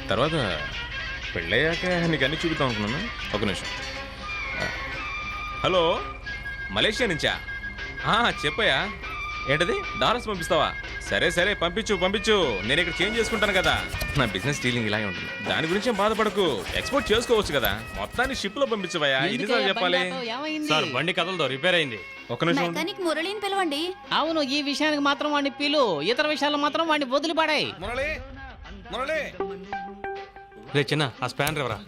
తర్వాత పెళ్ళయ్యాక నీకు అన్నీ చూపిద్దాం అనుకున్నాను. ఒక నిమిషం. హలో, మలేషియా నుంచా? చెప్పయ్యా. ఏంటది, డాలర్స్ పంపిస్తావా? సరే సరే, పంపించు. నేను ఇక్కడ చేంజ్ చేసుకుంటాను కదా. నా బిజినెస్ డీలింగ్ ఇలాగే ఉంటుంది. దాని గురించి ఏం బాధపడకు, ఎక్స్పోర్ట్ చేసుకోవచ్చు కదా. మొత్తాన్ని షిప్ లో పంపించవయ్యా. ఎన్నిసార్లు చెప్పాలి? సార్, బండి కదలదో, రిపేర్ అయింది. ఒక నిమిషం. మెకానిక్ మురళిని పిలవండి. అవును, ఈ విషయానికి మాత్రం వాడిని పిలు, ఇతర విషయాలు మాత్రం వాడిని వదిలిపడాయి. మురళి రే చిన్న, ఆ స్పానర్ ఎవరా?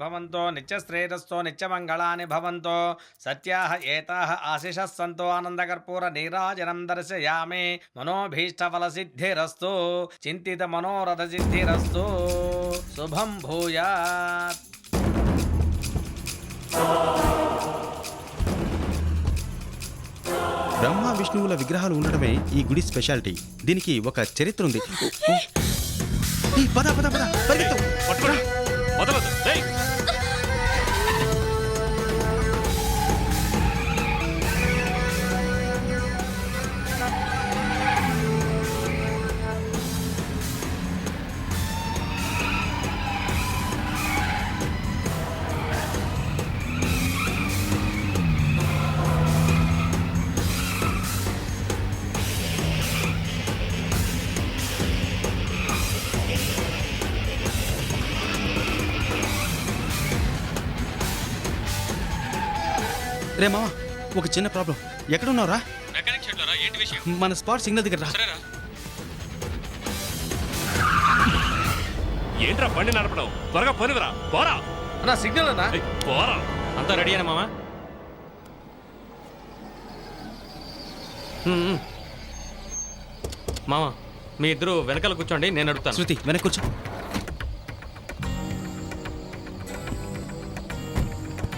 భవంతో నిత్యశ్రేయస్తో నిత్యమంగళాని భవంతో సత్యాః ఏతాః ఆశిషః సంతో ఆనందకర్పూర నీరాజనం దర్శయామి. మనోభీష్టఫలసిద్ధిరస్తు, చింతిత మనోరథ సిద్ధిరస్తు, శుభం భూయాత్. బ్రహ్మ విష్ణువుల విగ్రహాలు ఉండడమే ఈ గుడి స్పెషాలిటీ. దీనికి ఒక చరిత్ర ఉంది. పద పద పద, పరిగెత్తు. పట్టుకోరా, వదలొద్దు. రేయ్, రే మామ, ఒక చిన్న ప్రాబ్లం. ఎక్కడున్నావురా? మెకానిక్ షెడ్ లోరా? ఏంటి విషయం? మన స్పాట్ సిగ్నల్ దగ్గర రా. సరేరా. ఏంట్రా బండి నడపడం? త్వరగా పనిదిరా, పోరా. అన్నా సిగ్నల్ అన్నా. పోరా. అంతా రెడీ అయినా మామా? మామా, మీ ఇద్దరు వెనకాల కూర్చోండి, నేను అడుగుతాను. శృతి, వెనక్కి కూర్చో.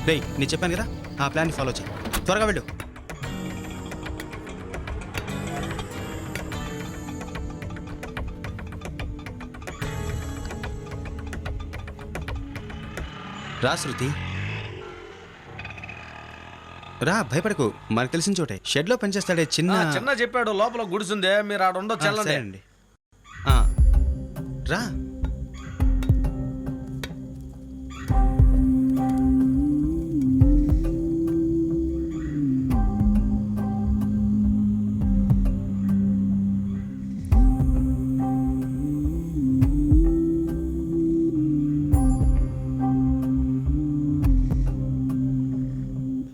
రేయ్, నేను చెప్పాను కదా, ఆ ప్లాన్ ఫాలో చేయి. త్వరగా వెళ్ళు. రా శృతి, రా, భయపడకు. మనకు తెలిసిన చోటే షెడ్ లో పనిచేస్తాడే చిన్న చెప్పాడు, లోపల గుడిసుందే, మీరు ఆడ ఉండొచ్చు. సరే అండి. రా.